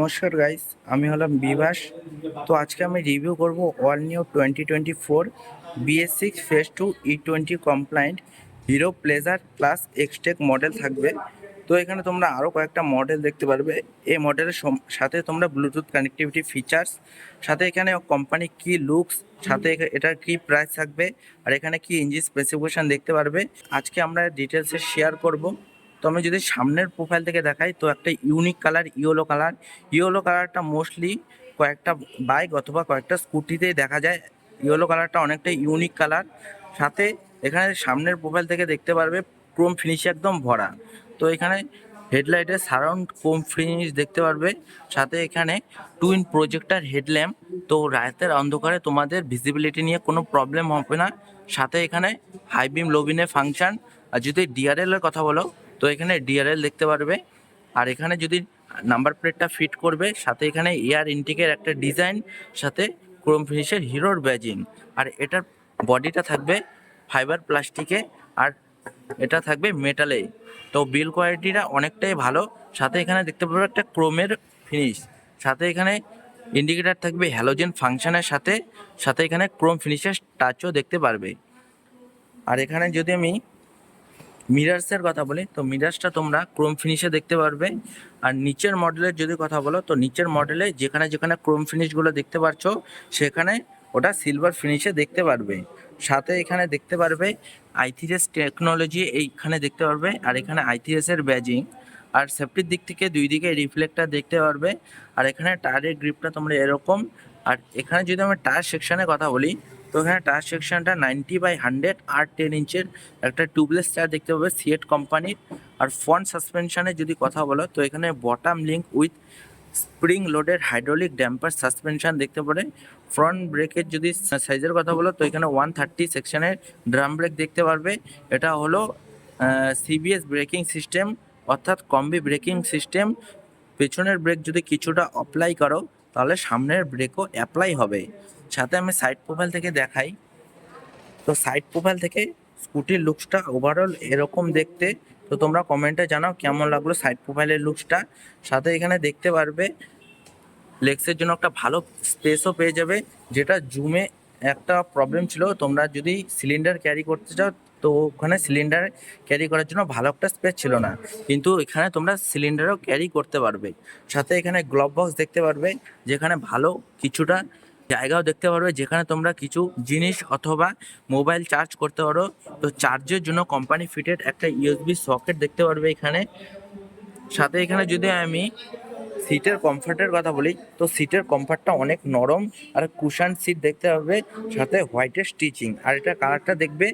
নমস্কার গাইস, আমি হলাম বিভাস। তো আজকে আমি রিভিউ করব all new 2024 BS6 phase 2 E20 compliant hero pleasure plus Xtec model থাকবে। তো এখানে তোমরা আরও কয়েকটা মডেল দেখতে পারবে। এই মডেলের সাথে তোমরা ব্লুটুথ কানেক্টিভিটি ফিচার্স, সাথে এখানে কোম্পানি কি লুকস, সাথে এটার কি প্রাইস থাকবে, আর এখানে কি ইঞ্জিন স্পেসিফিকেশন দেখতে পারবে। আজকে আমরা ডিটেলসে শেয়ার করব। তো আমি যদি সামনের প্রোফাইল থেকে দেখাই, তো একটা ইউনিক কালার ইয়েলো কালারটা মোস্টলি কয়েকটা বাইক অথবা কয়েকটা স্কুটিতেই দেখা যায়। ইয়েলো কালারটা অনেকটা ইউনিক কালার। সাথে এখানে সামনের প্রোফাইল থেকে দেখতে পারবে ক্রোম ফিনিশ একদম ভরা। তো এখানে হেডলাইটের সারাউন্ড ক্রোম ফিনিশ দেখতে পারবে। সাথে এখানে টুইন প্রজেক্টর হেডল্যাম্প, তো রাতের অন্ধকারে তোমাদের ভিজিবিলিটি নিয়ে কোনো প্রবলেম হবে না। সাথে এখানে হাই বিম লো বিমের ফাংশন। আর যদি ডিআরএল এর কথা বলো, তো এখানে ডিআরএল দেখতে পারবে। আর এখানে যদি নাম্বার প্লেটটা ফিট করবে, সাথে এখানে এয়ার ইনটেকের একটা ডিজাইন, সাথে ক্রোম ফিনিশের হিরোর ব্যাজিং। আর এটার বডিটা থাকবে ফাইবার প্লাস্টিকে, আর এটা থাকবে মেটালে। তো বিল কোয়ালিটিটা অনেকটাই ভালো। সাথে এখানে দেখতে পারবে একটা ক্রোমের ফিনিশ। সাথে এখানে ইন্ডিকেটার থাকবে হ্যালোজেন ফাংশনের সাথে, সাথে এখানে ক্রোম ফিনিশের টাচও দেখতে পারবে। আর এখানে যদি আমি মিরার্সের কথা বলি, তো মিরার্সটা তোমরা ক্রোম ফিনিশে দেখতে পারবে। আর নিচের মডেলের যদি কথা বলো, তো নিচের মডেলে যেখানে যেখানে ক্রোম ফিনিশগুলো দেখতে পাচ্ছ, সেখানে ওটা সিলভার ফিনিশে দেখতে পারবে। সাথে এখানে দেখতে পারবে আইথিরেস টেকনোলজি এইখানে দেখতে পারবে, আর এখানে আইথিরেসের ব্যাজিং। আর সেফটির দিক থেকে দুই দিকে রিফ্লেক্টার দেখতে পারবে। আর এখানে টায়ারের গ্রিপটা তোমরা এরকম। আর এখানে যদি আমরা টায়ার সেকশনের কথা বলি, তো এখানে টায়ার সেকশনটা 90/100 আর 10 ইঞ্চের একটা টিউবলেস টায়ার দেখতে পাবে সিয়েট কোম্পানির। আর ফ্রন্ট সাসপেনশনের যদি কথা বলো, তো এখানে bottom link with spring loaded hydraulic damper suspension দেখতে পারে। ফ্রন্ট ব্রেকের যদি সাইজের কথা বলো, তো এখানে 130 সেকশনের ড্রাম ব্রেক দেখতে পারবে। এটা হলো সিবিএস ব্রেকিং সিস্টেম, অর্থাৎ কম্বি ব্রেকিং সিস্টেম। পেছনের ব্রেক যদি কিছুটা অ্যাপ্লাই করো, তাহলে সামনের ব্রেকও অ্যাপ্লাই হবে। সাথে আমি সাইড প্রোফাইল থেকে দেখাই, তো সাইড প্রোফাইল থেকে স্কুটির লুকসটা ওভারঅল এরকম দেখতে। তো তোমরা কমেন্টে জানাও কেমন লাগলো সাইড প্রোফাইলের লুকসটা। সাথে এখানে দেখতে পারবে লেগসের জন্য একটা ভালো স্পেসও পেয়ে যাবে, যেটা জুমে একটা প্রবলেম ছিল। তোমরা যদি সিলিন্ডার ক্যারি করতে চাও, তো ওখানে সিলিন্ডার ক্যারি করার জন্য ভালো একটা স্পেস ছিল না, কিন্তু এখানে তোমরা সিলিন্ডারও ক্যারি করতে পারবে। সাথে এখানে গ্লোভ বক্স দেখতে পারবে, যেখানে ভালো কিছুটা জায়গাও দেখতে পারবে, যেখানে তোমরা কিছু জিনিস অথবা মোবাইল চার্জ করতে পারো। তো চার্জের জন্য কোম্পানি ফিটেড একটা ইউএসবি সকেট দেখতে পারবে এখানে। সাথে এখানে যদি আমি সিটের কমফর্টের কথা বলি, তো সিটের কমফর্টটা অনেক নরম, আর কুশন সিট দেখতে পাবে, সাথে হোয়াইটের স্টিচিং। আর এটা কালারটা দেখবে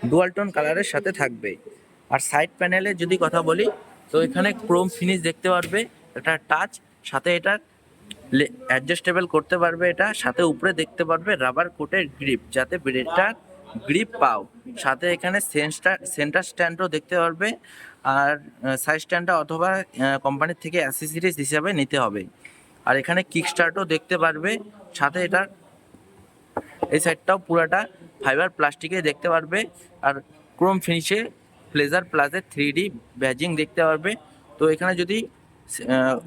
ডুয়াল টোন কালারের সাথে থাকবে। আর সাইড প্যানেলে যদি কথা বলি, তো এখানে ক্রোম ফিনিশ দেখতে পারবে, এটা টাচ। সাথে এটা অ্যাডজাস্টেবল করতে পারবে এটা। সাথে উপরে দেখতে পারবে রাবার কোটের গ্রিপ, যাতে ব্রেকটা গ্রিপ পাও। সাথে এখানে সেন্টার স্ট্যান্ডও দেখতে পারবে। আর সাইড স্ট্যান্ডটা অথবা কোম্পানির থেকে অ্যাসেসরিজ হিসাবে নিতে হবে। আর এখানে কিক স্টার্টও দেখতে পারবে। সাথে এটার এই সাইডটাও পুরাটা ফাইবার প্লাস্টিকে দেখতে পারবে। আর ক্রোম ফিনিশে প্লেজার প্লাসের 3D ব্যাজিং দেখতে পারবে। তো এখানে যদি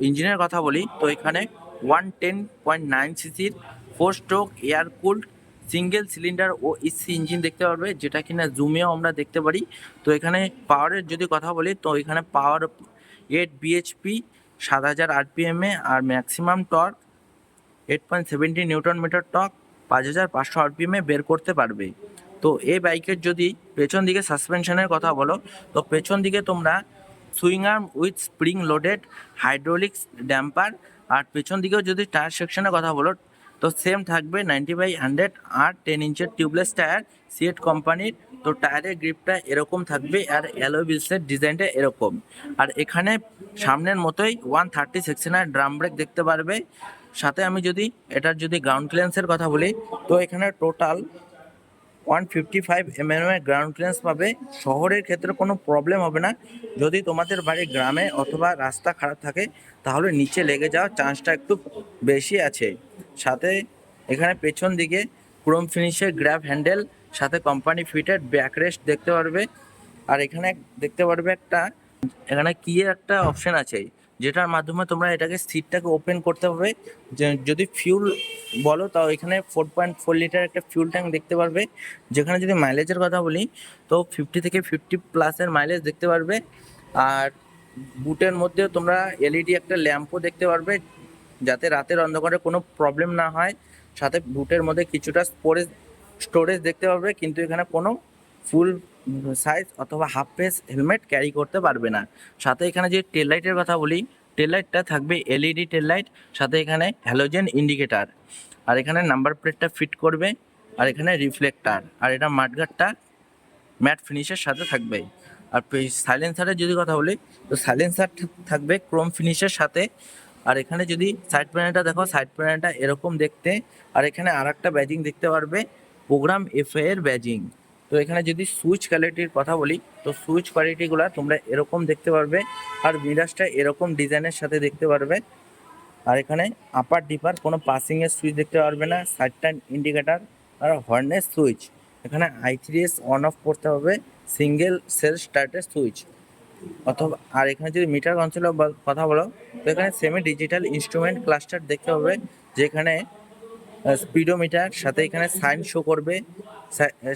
ইঞ্জিনের কথা বলি, তো এখানে 110.9 সিসির 4 stroke air cooled single cylinder ও ইসি ইঞ্জিন দেখতে পারবে, যেটা কিনা জুমেও আমরা দেখতে পারি। তো এখানে পাওয়ারের যদি কথা বলি, তো এখানে পাওয়ার 8 বিএইচপি 7000 আরপিএমে, আর maximum torque 8.70 newton metre torque 5500 আরপিএমে বের করতে পারবে। তো এই বাইকের যদি পেছন দিকে সাসপেনশনের কথা বলো, তো পেছন দিকে তোমরা swing arm with spring loaded hydraulics damper. আর পেছন দিকেও যদি টায়ার সেকশনের কথা বলো, তো সেম থাকবে 90/100 আর 10 ইঞ্চের টিউবলেস টায়ার সিয়েট কোম্পানির। তো টায়ারের গ্রিপটা এরকম থাকবে, আর অ্যালয় হুইলসের ডিজাইনটা এরকম। আর এখানে সামনের মতোই 130 সেকশনের ড্রাম ব্রেক দেখতে পারবে। সাথে আমি যদি এটার যদি গ্রাউন্ড ক্লিয়ারেন্সের কথা বলি, তো এখানে টোটাল 155 এর গ্রাউন্ড ক্লিয়ারেন্স পাবে। শহরের ক্ষেত্রে কোনো প্রবলেম হবে না। যদি তোমাদের বাড়ি গ্রামে অথবা রাস্তা খারাপ থাকে, তাহলে নিচে লেগে যাওয়ার চান্সটা একটু বেশি আছে। সাথে এখানে পেছন দিকে ক্রোম ফিনিশের গ্র্যাব হ্যান্ডেল, সাথে কোম্পানি ফিটেড ব্যাক রেস্ট দেখতে পারবে। আর এখানে দেখতে পারবে এখানে কি একটা অপশন আছে, যেটার মাধ্যমে তোমরা এটাকে সিটটাকে ওপেন করতে হবে। যদি ফিউল বলো তাও এখানে 4.4 লিটার একটা ফিউল ট্যাঙ্ক দেখতে পারবে। যেখানে যদি মাইলেজের কথা বলি তো 50 থেকে 50+ মাইলেজ দেখতে পারবে। আর বুটের মধ্যে তোমরা এলইডি একটা ল্যাম্পও দেখতে পারবে, যাতে রাতের অন্ধকারে কোনো প্রবলেম না হয়। সাথে বুটের মধ্যে কিছুটা স্টোরেজ দেখতে পারবে, কিন্তু এখানে কোনো ফুল সাইজ অথবা হাফ ফেস হেলমেট ক্যারি করতে পারবে না। সাথে এখানে যে টেল লাইটের কথা বলি, টেল লাইটটা থাকবে এলইডি টেল লাইট, সাথে এখানে হ্যালোজেন ইন্ডিকেটার, আর এখানে নাম্বার প্লেটটা ফিট করবে, আর এখানে রিফ্লেক্টার, আর এটা মাঠগার্ডটা ম্যাট ফিনিশের সাথে থাকবে। আর সাইলেন্সারের যদি কথা বলি তো সাইলেন্সার থাকবে ক্রোম ফিনিশের সাথে। আর এখানে যদি সাইড প্যানেলটা দেখো, সাইড প্যানেলটা এরকম দেখতে। আর এখানে আর একটা ব্যাজিং দেখতে পারবে, প্রোগ্রাম এফএ এর ব্যাজিং। তো এখানে যদি সুইচ কোয়ালিটির কথা বলি তো সুইচ কোয়ালিটিগুলো তোমরা এরকম দেখতে পারবে, আর মিরাজটা এরকম ডিজাইনের সাথে দেখতে পারবে। আর এখানে আপার ডিপার কোনো পাসিংয়ের সুইচ দেখতে পারবে না, সাইড টার্ন ইন্ডিকেটার আর হর্নের সুইচ। এখানে I3S অন অফ করতে হবে, সিঙ্গেল সেল স্টার্টের সুইচ অথবা। আর এখানে যদি মিটার কনসোলের কথা বলো তো এখানে সেমি ডিজিটাল ইনস্ট্রুমেন্ট ক্লাস্টার দেখতে হবে, যেখানে স্পিডোমিটার, সাথে এখানে সাইন শো করবে,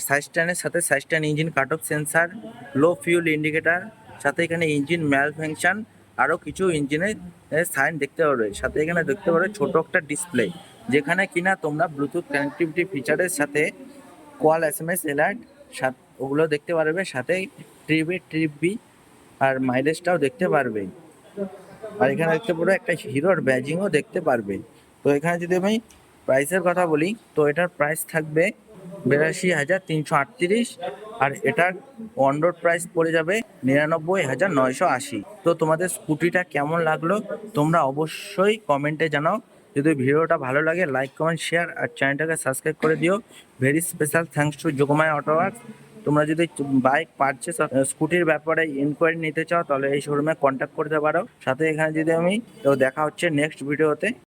সাইড স্ট্যান্ডের সাথে side stand engine cut off sensor, low fuel indicator, সাথে এখানে ইঞ্জিন ম্যাল ফাংশন, আরও কিছু ইঞ্জিনের সাইন দেখতে পারবে। সাথে এখানে দেখতে পারবে ছোট একটা ডিসপ্লে, যেখানে কিনা তোমরা ব্লুটুথ কানেক্টিভিটি ফিচারের সাথে কল SMS অ্যালার্ট ওগুলো দেখতে পারবে, সাথে ট্রিপ বি আর মাইলেজটাও দেখতে পারবে। আর এখানে দেখতে পারবে একটা হিরোর ব্যাজিংও দেখতে পারবে। তো এখানে যদি আমি প্রাইসের কথা বলি তো এটার প্রাইস থাকবে 82,338, আর এটার অন রোড প্রাইস পড়ে যাবে 99,980। তো তোমাদের স্কুটিটা কেমন লাগলো তোমরা অবশ্যই কমেন্টে জানাও। যদি ভিডিওটা ভালো লাগে লাইক কমেন্ট শেয়ার আর চ্যানেলটাকে সাবস্ক্রাইব করে দিও। Very special thanks to Yogmaya auto works. তোমরা যদি বাইক পারচেস স্কুটির ব্যাপারে ইনকোয়ারি নিতে চাও তাহলে এই শোরুমে কন্ট্যাক্ট করতে পারো। সাথে এখানে যদি আমি তো দেখা হচ্ছে নেক্সট ভিডিওতে।